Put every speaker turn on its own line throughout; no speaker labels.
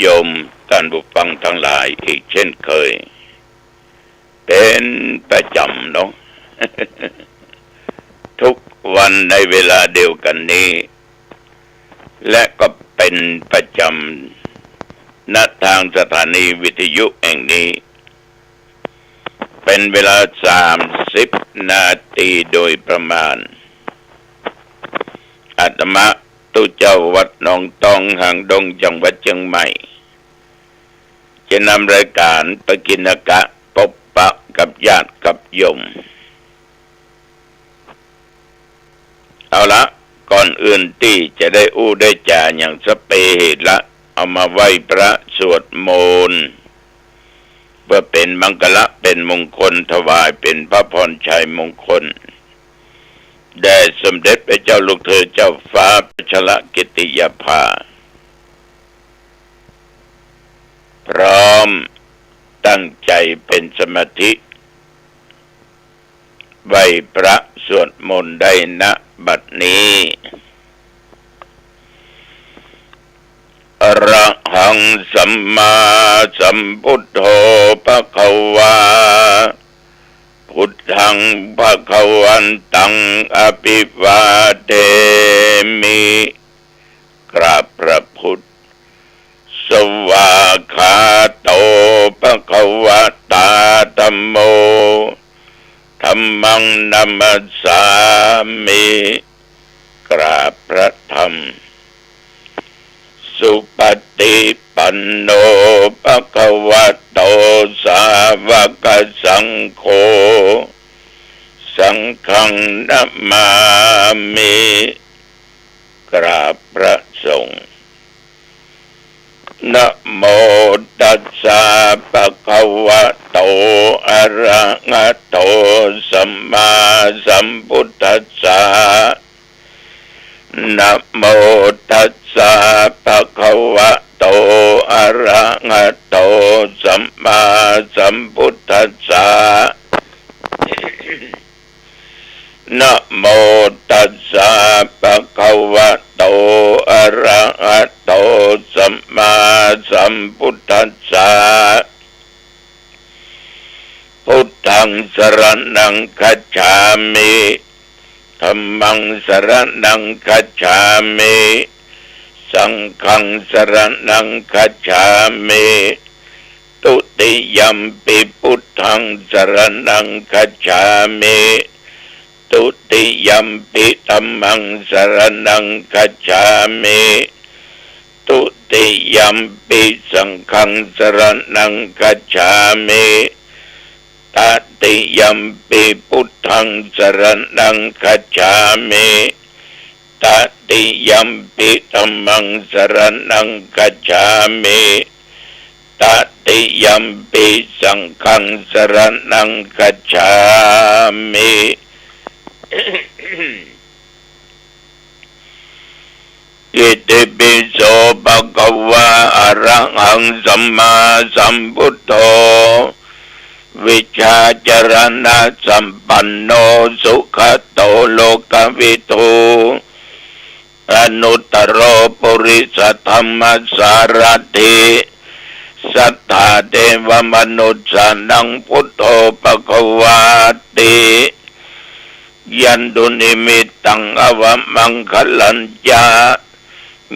โยมท่านผู้ฟังทั้งหลายอีกเช่นเคยเป็นประจำเนาะ ทุกวันในเวลาเดียวกันนี้และก็เป็นประจำณทางสถานีวิทยุแห่งนี้เป็นเวลา30 นาทีโดยประมาณอาตมาตุเจ้าวัดหนองตองหางดงจังหวัดเชียงใหม่จะนำรายการปกิณกะพบปะกับญาติกับโยมเอาละก่อนอื่นที่จะได้ได้จ่าอย่างสเปเหตุละเอามาไหว้พระสวดมนต์เพื่อเป็นมังคละเป็นมงคลถวายเป็นพระพรชัยมงคลแด่สมเด็จพระเจ้าลูกเธอเจ้าฟ้าพัชรกิติยาภาพร้อมตั้งใจเป็นสมาธิไหว้พระสวดมนต์ได้ณบัดนี้อรหังสัมมาสัมพุทโธภควาพุทธังภควันตังอภิวาเทมิกราบพระพุทธสวากขาโตภควตาธัมโมธัมมังนัมสสามิกราบพระธรรมสุปฏิปันโนภควโตสาวกสังโฆสังฆังนัมมามิกราบพระสงฆ์นะโมตัสสะภะคะวะโตอะระหะโตสัมมาสัมพุทธัสสะนะโมตัสสะภะคะวะโตอะระหะโตสัมมาสัมพุทธัสสะนะโมตัสสะภะคะวะโตอะระหะโตสัมมาสัมพุทธัสสะพุทธังสรณังคัจฉามิธัมมังสรณังคัจฉามิสังฆังสรณังคัจฉามิตุติยัมปิพุทธังสรณังคัจฉามิตุติยัมปิธัมมังสรณังคัจฉามิตุติยัมปิสังฆังสรณังคัจฉามิตติยัมปิพุทธังสรณังคัจฉามิตติยัมปิธัมมังสรณังคัจฉามิตติยัมปิสังฆังสรณังคัจฉามิอิติปิโสภะคะวะอะระหังสัมมาสัมพุทโธวิชาจรณะสัมปันโนสุขโตโลกวิทูอนุตตรปุริสธรรมสารถิสัทธาเทวมนุษย์สานังพุทโธภควาติยันตุนิมิตตังอวมังคลัญญา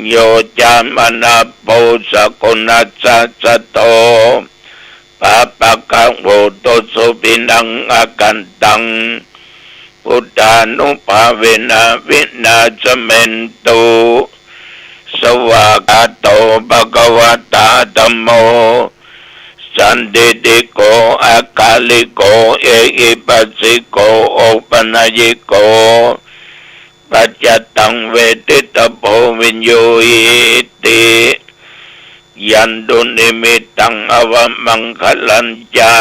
โยจามนาโปสกุณัสสะโตปะปะกังโหโตสุปินังอากันตังพุทธานุภาเวนะวินาสเมนตุสวากาโตภควตาธัมโมสันติติโกอากาลิโกเอหิปัสสิโกโอปัญญิโกปัจจตังเวทิตโพวิญโยหิติยันตุนิมิตตังอวมังคลัญญา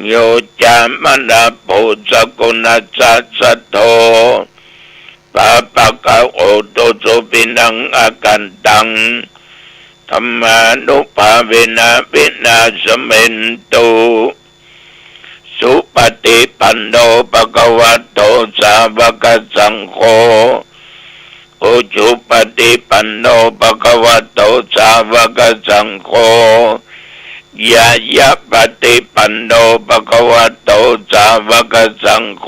โยจามนาโพสกุณัสสะโตปะปะกะโอโตสุปินังอากันตังธัมมานุภาเวนะวินาสเมนตุสุปฏิปันโนภะคะวะโตสาวกสังโฆโอ ชุปฏิปันโนภควโตสาวกสังโฆยายะปฏิปันโนภควโตสาวกสังโฆ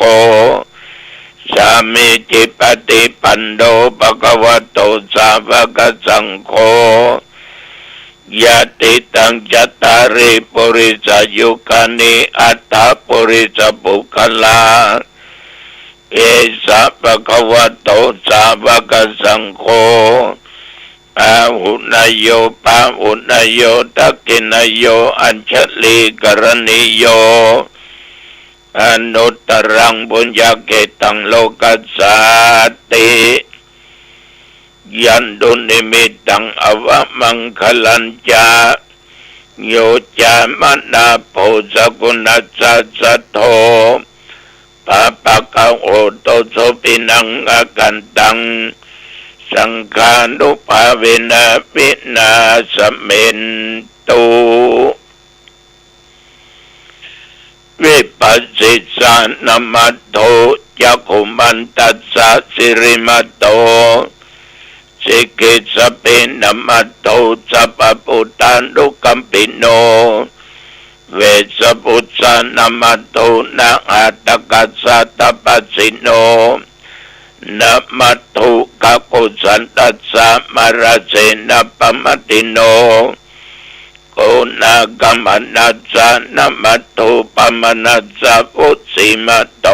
สามีจิปฏิปันโนภควโตสาวกสังโฆยะติตังจัตตาริปุริสยุคานิอัตถปุริสปุคลาเอสะภควโตสาวกสังโฆอาหุนายโยปาหุนายโยตักขินายโยอัญชลีกรณิโยอนุตตรังบุญญาเกตังโลกัสสาติยันตุนิมิตังอวมังคลัญจาโยจามนาโพสกุณัสสะสัทโธปะปะกะโอโตโสปินังอกันตังสังฆานุภาเวนะวินาสเมนตุวิปัสสิสานามัตโตจักขุมันตัสสะสิริมัตโตสิกิสเปนามัตโตสัพพุตานุกัมปิโนเวสปุตสานามัตโตนะอัตตกัสสะตัปปสิโนนะมัตถุกะกุสันตัสสะมรเสนะปมัตติโนโกนากัมมนัสสะนะมัตถุปมนัสสะอุสิมัตโต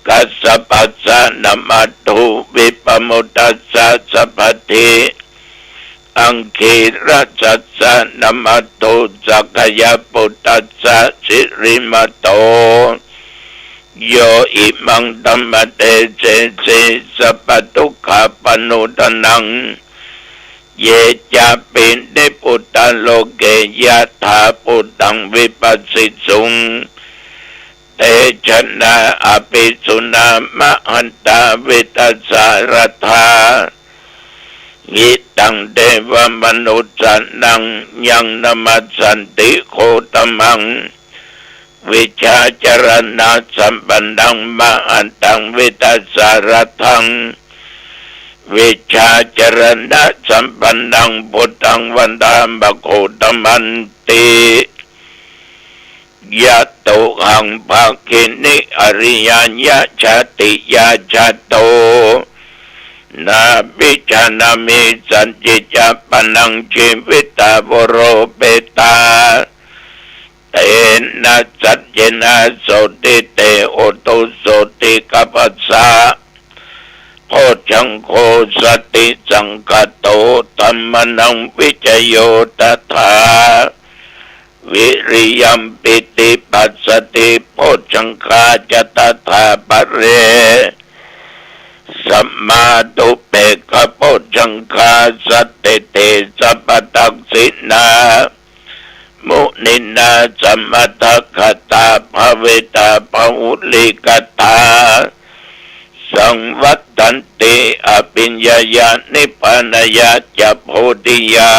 กัสสะปัสสะนะมัตถุวิปมุตตัสสะสัพพทิอังคีรัสสสะนะมัตถุสักขยปุตตัสสะสิริมัตโตโยอิมังธัมมเตเสเสสัพพทุกขปนุตนังเยจะปินิปุตตะโลเกยะถาปุตตังวิปัสสิสุงเตชะนะอภิสุนามะหันตาวิตัสสารธายิตังเทวมนุสสนังยังนมัสสันติโคตมังวิชาจรณะสัมปันนังมหันตังวิตัสสารทังวิชาจรณะสัมปันนังพุทธังวันตามบโคตมันติยะโตหังภาคินิอริยัญญะชาติยาชาโตนาปิจานามิสันจิจาปนังชีวิตาโวโรเปตาเตนะสัจเจนะโสติเตโอตุโสติกัปปัสสะโพชังโคสติสังคโตธัมมนังวิจโยตถาวิริยัมปิติปัสสติโพชังคาจตถาปะเรสัมมาตุเปกขโพชังคาสัตติเตสัพพตักสินามุนินาสัมมัตคตาภเวตาภวุลิกตาสังวัตตันติอภิญญายานิพพานายาจะโพธิยา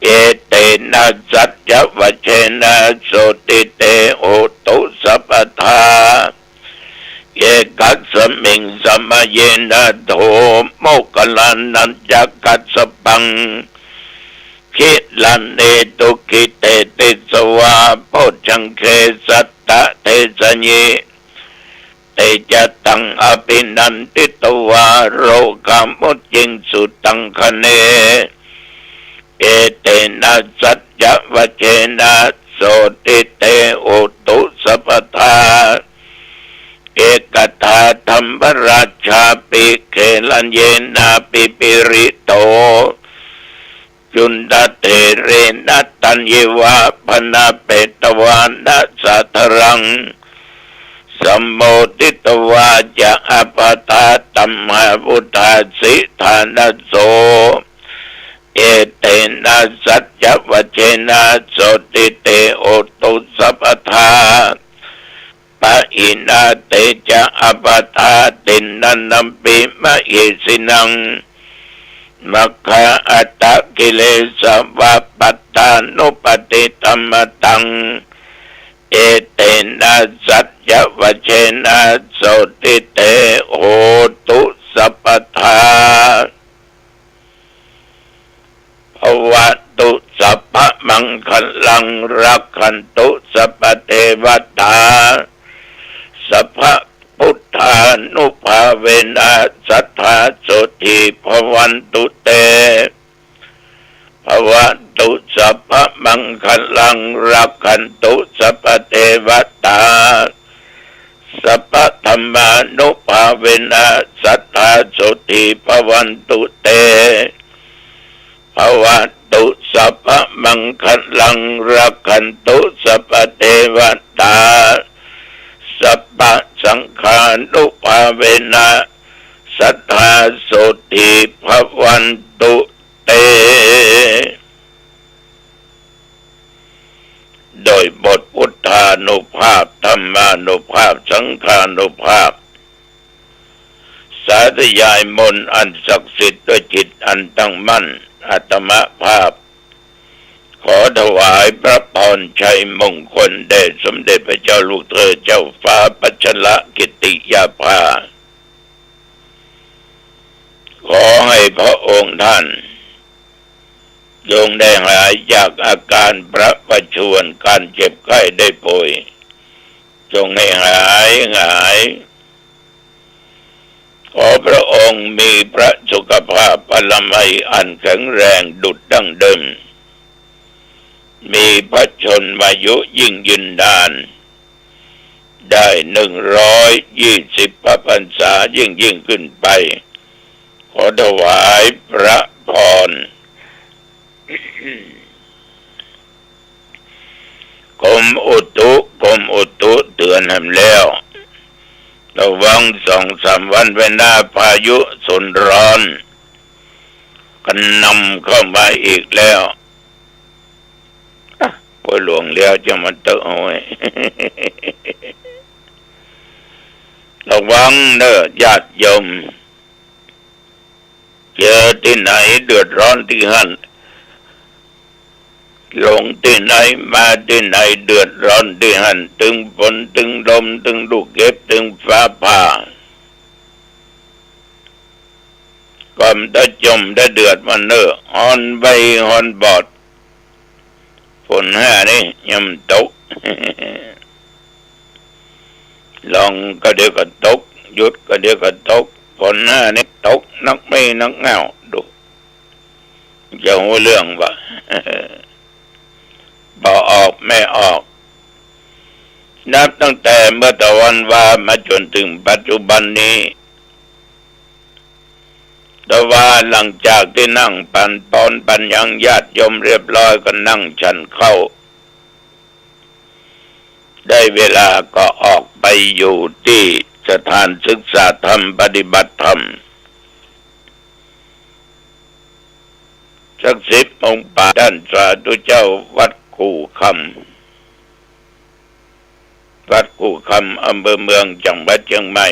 เอเตนะสัจจวัชเชนะโสติเตโอตุสัพพทาเอกัสสมิงสมเยนะโธโมกขลันนันจักกัสสปังคิลันเนตุกิเตติสวาโพชังเคสัตตะเทสญิเตจะตังอภินันติตวาโรกามุจิงสุตังคเนเอเตนะสัจจวัชเชนะโสติเตโอตุสัพพทาเอกทาธรรมราชาปิเขลัญเยนะปิปิริโตจุนดาเตเรนะตัญญิวะพนาเปตวานะสัทรังสัมโมทิตวาจะอปตาตัมหาพุทธาสิธานโสเอเตนะสัจจวัชเชนะโสติเตโอตุสัพพทาปะอินาเตจะอปตาตินนันนัมปิมะหิสินังมัคคะอัตตกิเลสวะปัตตานุปติธัมมตังเอเตนะสัจจวัชเชนะโสติเตโหตุ สัพพทาภวตุสัพพมังคลังรักขันตุสัพพเทวตาสัพพพุทธานุภาเวนะสัทธาโสติภวันตุเตภวตุสัพพมังคลังรักขันตุสัพพเทวตาสัพพธรรมานุภาเวนะสัทธาโสติภวันตุเตภวตุสัพพมังคลังรักขันตุสัพพเทวตาสัพพสังฆานุภาเวนะสัทธาโสติภวันตุเตโดยบทพุทธานุภาพธรรมานุภาพสังฆานุภาพสาธยายมนต์อันศักดิ์สิทธิ์ด้วยจิตอันตั้งมั่นอาตมภาพขอถวายพระพรชัยมงคลแด่สมเด็จพระเจ้าลูกเธอเจ้าฟ้าปัชรกิติยาภาขอให้พระองค์ท่านจงได้หายจากอาการประชวรการเจ็บไข้ได้ป่วยจงให้หายขอพระองค์มีพระสุขภาพพลามัยอันแข็งแรงดุจดั้งเดิมมีพระชนมายุยิ่งยืนนานได้120 พระพรรษายิ่งขึ้นไปขอถวายพระพรกรมอุตุเตือนให้แล้วระวัง2-3 วันเวลาพายุฝนร้อนกันนำเข้ามาอีกแล้วพอหลวงแล้วจะมาเตอะเอาไว้ระวังเด้อญาติโยมเจอที่ไหนเดือดร้อนที่นั่นลงที่ไหนมาที่ไหนเดือดร้อนที่นั่นถึงฝนถึงลมถึงลูกเห็บถึงฟ้าผ่าก่อนจะจมได้เดือดมันเนอฮอนใบฮอนบอดฝนนี่ย่ำตกลองก็เดี๋ยวก็ตกหยุดก็เดี๋ยวก็ตกฝนนี่ตกนักไม่นักเงาดูจะหัวเรื่องวะบ่ออกไม่ออกนับตั้งแต่เมื่อตะวันวามาจนถึงปัจจุบันนี้แต่ว่าหลังจากที่นั่งปันยังญาติโยมเรียบร้อยก็นั่งฉันเข้าได้เวลาก็ออกไปอยู่ที่สถานศึกษาธรรมปฏิบัติธรรมสัก10 องค์ป่าด้านสาธุเจ้าวัดคูคำอำเภอเมืองจังหวัดเชียงใหม่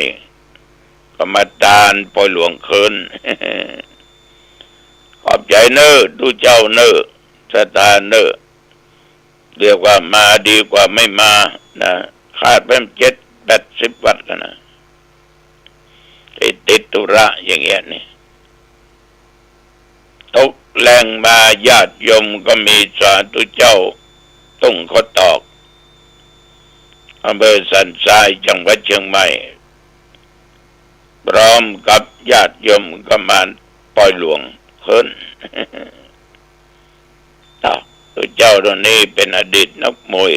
กรรมการปอยหลวงคืนขอบใจเนอดูเจ้าเนอสถานเนอเรียกว่ามาดีกว่าไม่มานะขาดไป70 วัดแล้วนะติดธุระอย่างเงี้ยนี่ตกแรงมาญาติโยมก็มีสาธุเจ้าตุ้งขตอกอำเภอสันทรายจังหวัดเชียงใหม่พร้อมกับญาติโยมก็มาปล่อยหลวงขึ้นตัวเจ้าตัวนี้เป็นอดีตนักมวย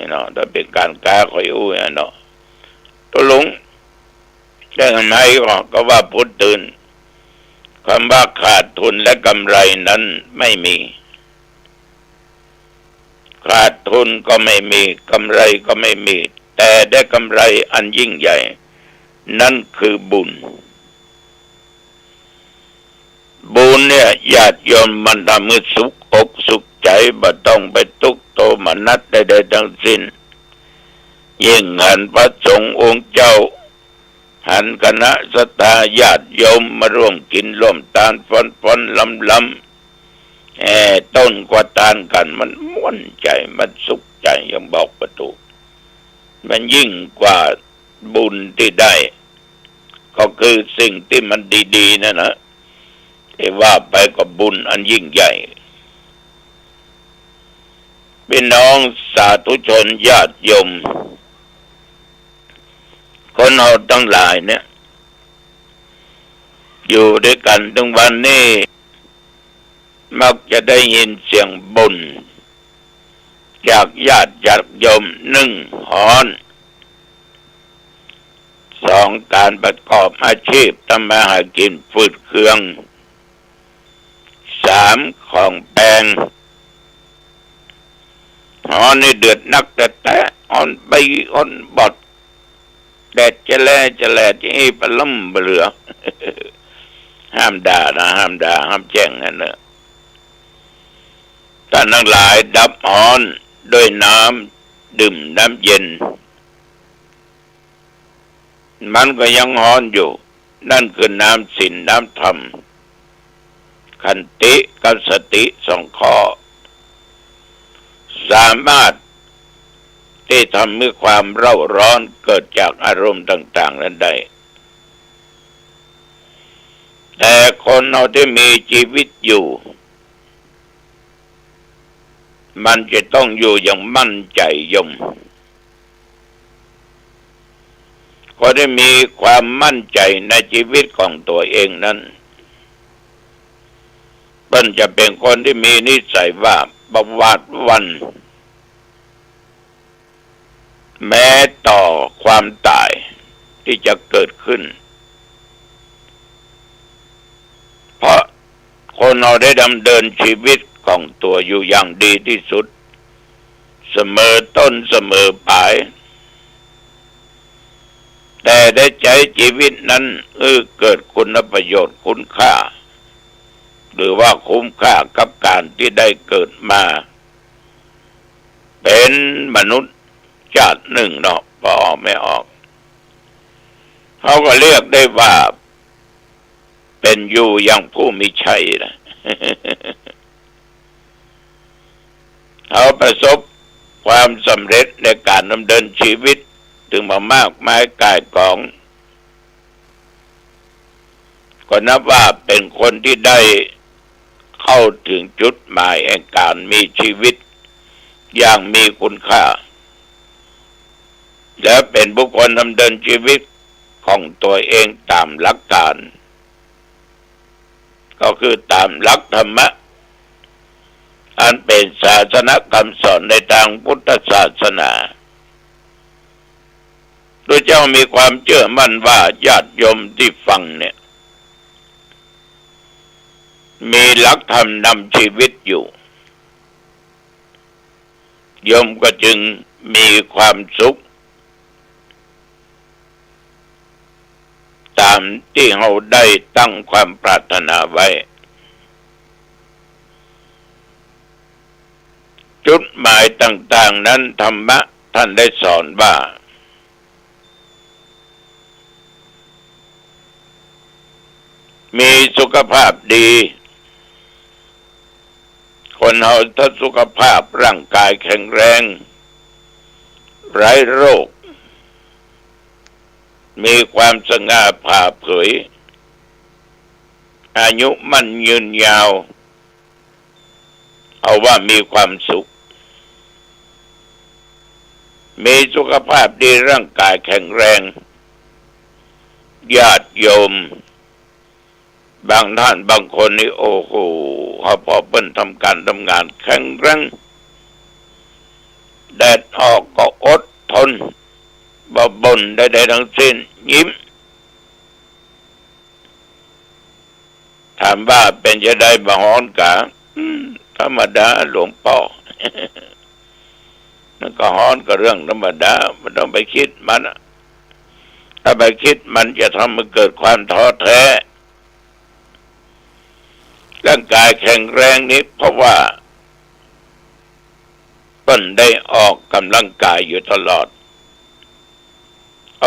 เนาะถ้าเป็นการค้าคอยอู้เนาะตัวหลงจะทำไมก็ว่าพูดตื่นคำว่าขาดทุนและกำไรนั้นไม่มีขาดทุนก็ไม่มีกำไรก็ไม่มีแต่ได้กำไรอันยิ่งใหญ่นั่นคือบุญบุญเนี่ยญาติโยมมันทำให้สุขอกสุขใจบ่ต้องไปทุกข์โทมนัสใดๆทั้งสิ้นยิ่งหันพระสงฆ์องค์เจ้าหันคณะสัตยาญาติโยมมาร่วมกินร่วมทานฟ้อนลำต้นกว่าทานกันมันม่วนใจมันสุขใจยังบอกประตูมันยิ่งกว่าบุญที่ได้ก็คือสิ่งที่มันดีๆนะที่ว่าไปกับบุญอันยิ่งใหญ่พี่น้องสาธุชนญาติโยมคนเราทั้งหลายเนี่ยอยู่ด้วยกันถึงวันนี้มักจะได้ยินเสียงบ่นจากญาติโยมหนึ่งหอนสองการประกอบอาชีพทำมาหากินฝืดเคืองสามของแพงหอนนี่เดือดนักแต่อ่อนใบอ่อนบอดแดดจะแลที่ปล้ำเบลือ ห้ามด่านะห้ามแจ้งนั่นเนอะท่านทั้งหลายดับหอนด้วยน้ำดื่มน้ำเย็นมันก็ยังหอนอยู่นั่นคือน้ำศีลน้ำธรรมขันติกับสติสองข้อสามารถที่ทำให้ความเร่าร้อนเกิดจากอารมณ์ต่างๆนั้นได้แต่คนเราที่มีชีวิตอยู่มันจะต้องอยู่อย่างมั่นใจยมคนที่มีความมั่นใจในชีวิตของตัวเองนั้นมันจะเป็นคนที่มีนิสัยว่าประวัติวันแม้ต่อความตายที่จะเกิดขึ้นเพราะคนเราได้ดำเนินชีวิตของตัวอยู่อย่างดีที่สุดเสมอต้นเสมอปลายแต่ได้ใช้ชีวิตนั้นเกิดคุณประโยชน์คุณค่าหรือว่าคุ้มค่ากับการที่ได้เกิดมาเป็นมนุษย์ชาติหนึ่งเนาะพอไม่ออกเขาก็เรียกได้ว่าเป็นอยู่อย่างผู้มีชัยนะ เขาประสบความสำเร็จในการดำเนินชีวิตถึงมามากมายกายกองก็นับว่าเป็นคนที่ได้เข้าถึงจุดหมายแห่งการมีชีวิตอย่างมีคุณค่าและเป็นบุคคลดำเนินชีวิตของตัวเองตามหลักการก็คือตามหลักธรรมะอันเป็นศาสนคำสอนในทางพุทธศาสนาโดยเจ้ามีความเชื่อมั่นว่าญาติโยมที่ฟังเนี่ยมีหลักธรรมนำชีวิตอยู่โยมก็จึงมีความสุขตามที่เราได้ตั้งความปรารถนาไว้จุดหมายต่างๆนั้นธรรมะท่านได้สอนว่ามีสุขภาพดีคนเราถ้าสุขภาพร่างกายแข็งแรงไร้โรคมีความสง่าผ่าเผยอายุมั่นยืนยาวเอาว่ามีความสุขมีสุขภาพดีร่างกายแข็งแรงญาติโยมบางท่านบางคนนี่โอ้โหพอเปิ้นทำงานแข็งแรง แดดออกก็อดทนบ่บ่นใดๆทั้งสิ้นยิ้มถามว่าเป็นจะได้บ่ฮ้อนกะธรรมดาหลวงพ่อนั่นก็ฮ้อนก็เรื่องธรรมดาไม่ต้องไปคิดมันถ้าไปคิดมันจะทำให้เกิดความท้อแท้ร่างกายแข็งแรงนี้เพราะว่าต้นได้ออกกำลังกายอยู่ตลอด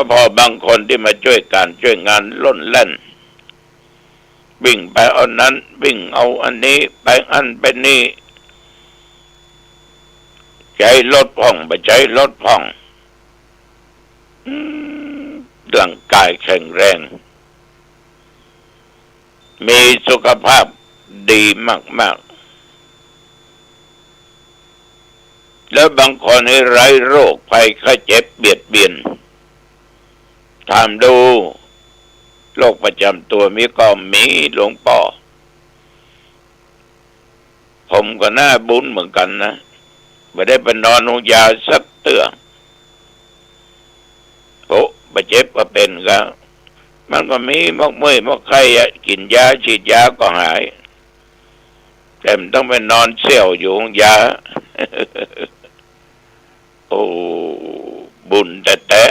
พอบางคนที่มาช่วยการช่วยงานล้นแล่นวิ่งไปเอานั้นวิ่งเอาอันนี้ไปอันไปนี่ใจลดพ่องไปใจลดพ่องร่างกายแข็งแรงมีสุขภาพดีมากๆแล้วบางคนให้ไร้โรคภัยไข้เจ็บเบียดเบียนถามดูโรคประจำตัวมีก็มีหลวงพ่อผมก็น่าบุญเหมือนกันนะไม่ได้ไปนอนโรงยาสักเตื้อโอ้บาดเจ็บก็เป็นก็มันก็มีมกเมื่อยมกไข้กินยาฉีดยาก็หายแต่มันต้องไปนอนเสี่ยวอยู่โรงยา โอ้บุญแต่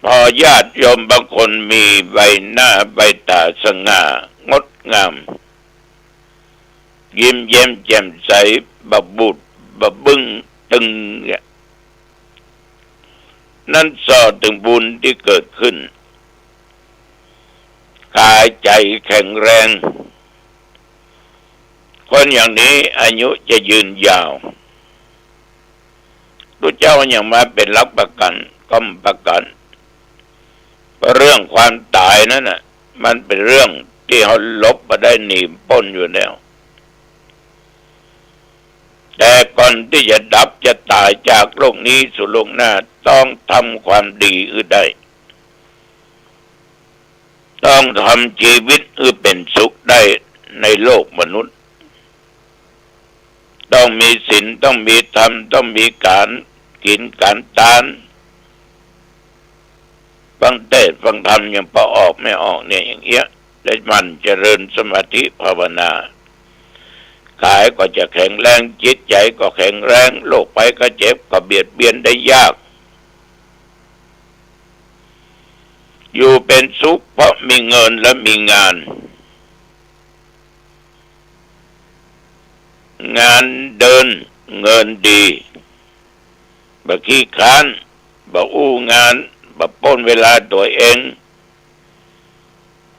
พอญาติโยมบางคนมีใบหน้าใบตาสง่างดงามยิ้มแย้มแจ่มใสบะบุดบะบึ้งตึงนั่นสอถึงบุญที่เกิดขึ้นกายใจแข็งแรงคนอย่างนี้อายุจะยืนยาวพระเจ้าอย่างมาเป็นรับประกันก็ประกันเรื่องความตายนั่นน่ะมันเป็นเรื่องที่เขาลบมาได้หนีพ้นอยู่แล้วแต่ก่อนที่จะดับจะตายจากโลกนี้สู่โลกหน้าต้องทำความดีได้ต้องทำชีวิตเป็นสุขได้ในโลกมนุษย์ต้องมีศีลต้องมีธรรมต้องมีการกินการทานฟังเทศน์ฟังธรรมยังพอออกไม่ออกเนี่ยอย่างเงี้ยแล้วมันเจริญสมาธิภาวนากายก็จะแข็งแรงจิตใจก็แข็งแรงโรคภัยไข้เจ็บก็เบียดเบียนได้ยากอยู่เป็นสุขเพราะมีเงินและมีงานเดินเงินดีบ่ขี้ค้านบ่อู้งานบ่ป้นเวลาตัวเอง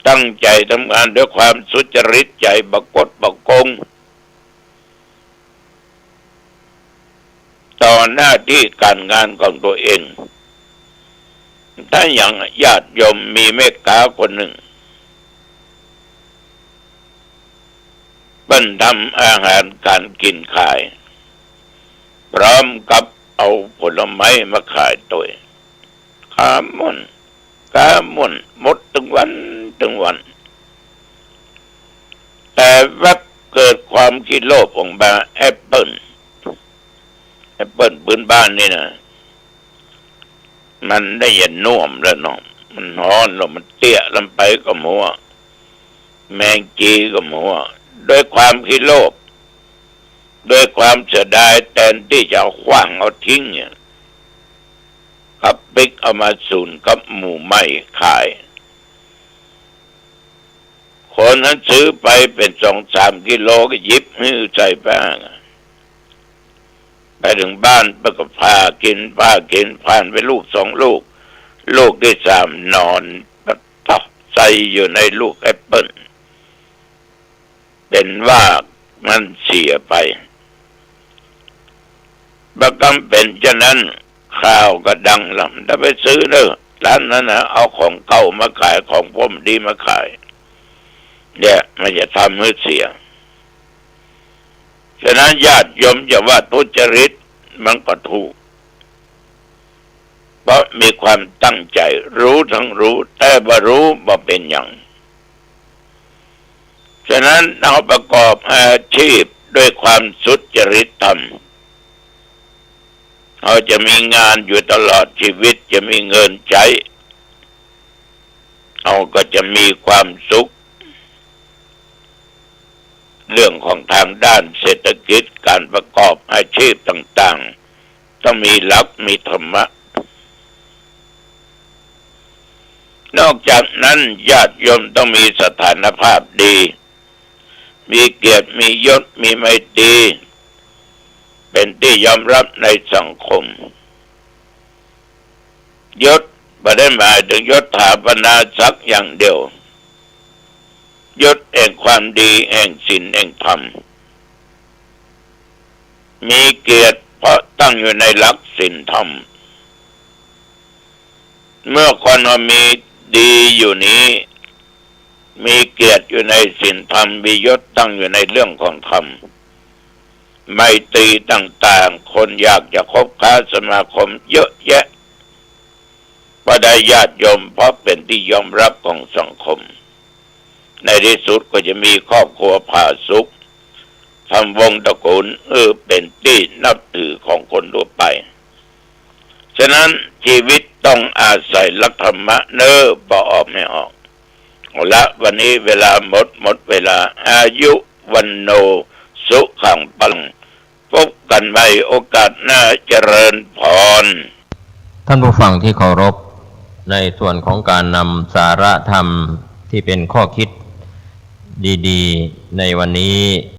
ตั้งใจทำงานด้วยความสุจริตใจบ่กดบ่โกงต่อหน้าที่การงานของตัวเองถ้าอย่างญาติโยมมีแม่ค้าคนหนึ่งเป็นทำอาหารการกินขายพร้อมกับเอาผลไม้มาขายตัวขามุ่นหมดถึงวันแต่แวบเกิดความคิดโลภของบาแอปเปิ้ลพื้นบ้านนี่นะมันได้ยันน่วมแล้วเนาะมันฮ้อนแล้วมันเตี้ยลำไปก็มัวแมงจีก็มัวด้วยความคิดโลภด้วยความเสียดายแทนที่จะเอาขว้างเอาทิ้งเนี่ยกับปิกเอามาสูนกับหมู่ไม้ขายคนนั้นซื้อไปเป็น2-3 กิโลก็หยิบให้ใส่แป้งไปถึงบ้านปก็พากินผ่านไปลูก2 ลูกลูกที่3นอนต่อใส่อยู่ในลูกแอปเปิ้ลเป็นว่ามันเสียไปบักกำเป็นฉะนั้นข้าวก็ดังลำถ้าไปซื้อเนอะร้านนั้นนะเอาของเก่ามาขายของพมดีมาขายเนี่ยมันจะทำให้เสียฉะนั้นญาติโยมจะว่าทุจริตมันก็ถูกเพราะมีความตั้งใจรู้ทั้งรู้แต่บ่รู้บ่เป็นอย่างฉะนั้นเราประกอบอาชีพ ด้วยความสุจริตธรรมเขาจะมีงานอยู่ตลอดชีวิตจะมีเงินใช้เขาก็จะมีความสุขเรื่องของทางด้านเศรษฐกิจการประกอบอาชีพต่างๆต้องมีหลักมีธรรมะนอกจากนั้นญาติโยมต้องมีสถานภาพดีมีเกียรติมียศมีไมตรีเป็นที่ยอมรับในสังคมยศไม่ได้หมายถึงยศถาบรรดาศักดิ์อย่างเดียวยศแห่งความดีแห่งศีลแห่งธรรมมีเกียรติเพราะตั้งอยู่ในหลักศีลธรรมเมื่อคนมีดีอยู่นี้มีเกียรติอยู่ในศีลธรรมมียศตั้งอยู่ในเรื่องของธรรมไมตรีต่างๆคนอยากจะคบค้าสมาคมเยอะแยะพอได้ญาติโยมเพราะเป็นที่ยอมรับของสังคมในที่สุดก็จะมีครอบครัวผาสุกทำวงตระกูลเป็นที่นับถือของคนทั่วไปฉะนั้นชีวิตต้องอาศัยหลักธรรมะพอออกไม่ออกเอาละวันนี้เวลาหมดเวลาอายุวันโนสุขังปังพบกันใหม่โอกาสหน้าเจริญพร
ท่านผู้ฟังที่เคารพในส่วนของการนำสาระธรรมที่เป็นข้อคิดดีๆในวันนี้